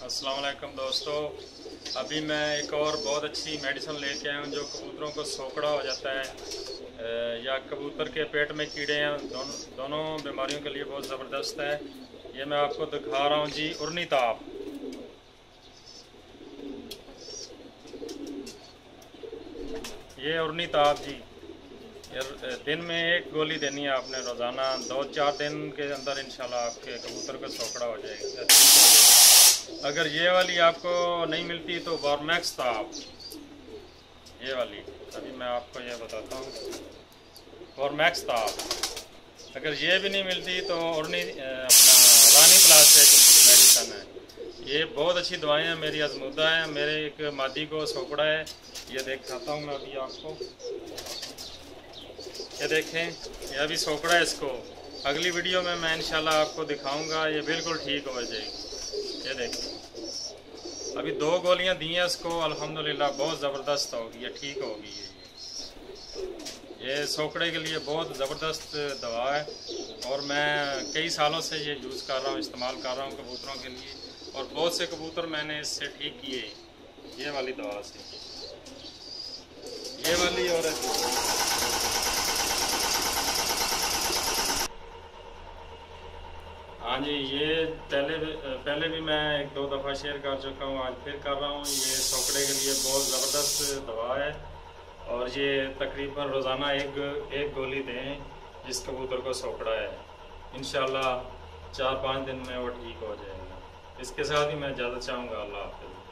अस्सलाम वालेकुम दोस्तों, अभी मैं एक और बहुत अच्छी मेडिसिन लेके आया हूँ जो कबूतरों को सोकड़ा हो जाता है या कबूतर के पेट में कीड़े हैं, दोनों बीमारियों के लिए बहुत ज़बरदस्त है। ये मैं आपको दिखा रहा हूँ जी, उर्नीताप। ये उर्नीताप जी, दिन में एक गोली देनी है आपने रोज़ाना। 2-4 दिन के अंदर इंशाल्लाह आपके कबूतर को सोकड़ा हो जाएगा, ठीक हो जाएगा। अगर ये वाली आपको नहीं मिलती तो वॉर्मैक्स ताप, ये वाली अभी मैं आपको ये बताता हूँ, वॉर्मैक्स ताप। अगर ये भी नहीं मिलती तो अपना रानी प्लास एक मेडिसन है। ये बहुत अच्छी दवाएं हैं, मेरी आजमूदा है। मेरे एक मादी को सोकड़ा है, ये दिखाता हूँ मैं अभी आपको। ये देखें, ये अभी सोकड़ा है इसको। अगली वीडियो में मैं इंशाल्लाह आपको दिखाऊंगा, ये बिल्कुल ठीक हो जाएगी। ये देखें, अभी 2 गोलियां दी हैं इसको, अल्हम्दुलिल्लाह बहुत ज़बरदस्त होगी, ये ठीक होगी। ये सोकड़े के लिए बहुत ज़बरदस्त दवा है और मैं कई सालों से ये यूज़ कर रहा हूँ, इस्तेमाल कर रहा हूँ कबूतरों के लिए, और बहुत से कबूतर मैंने इससे ठीक किए ये वाली दवा से। ये वाली और हाँ जी, ये पहले भी मैं 1-2 दफ़ा शेयर कर चुका हूँ, आज फिर कर रहा हूँ। ये सोकड़े के लिए बहुत ज़बरदस्त दवा है और ये तकरीबन रोज़ाना एक गोली दें जिस कबूतर को सोकड़ा है। इंशाल्लाह 4-5 दिन में वो ठीक हो जाएगा। इसके साथ ही मैं इजाज़त चाहूँगा। अल्लाह हाफ़िज़।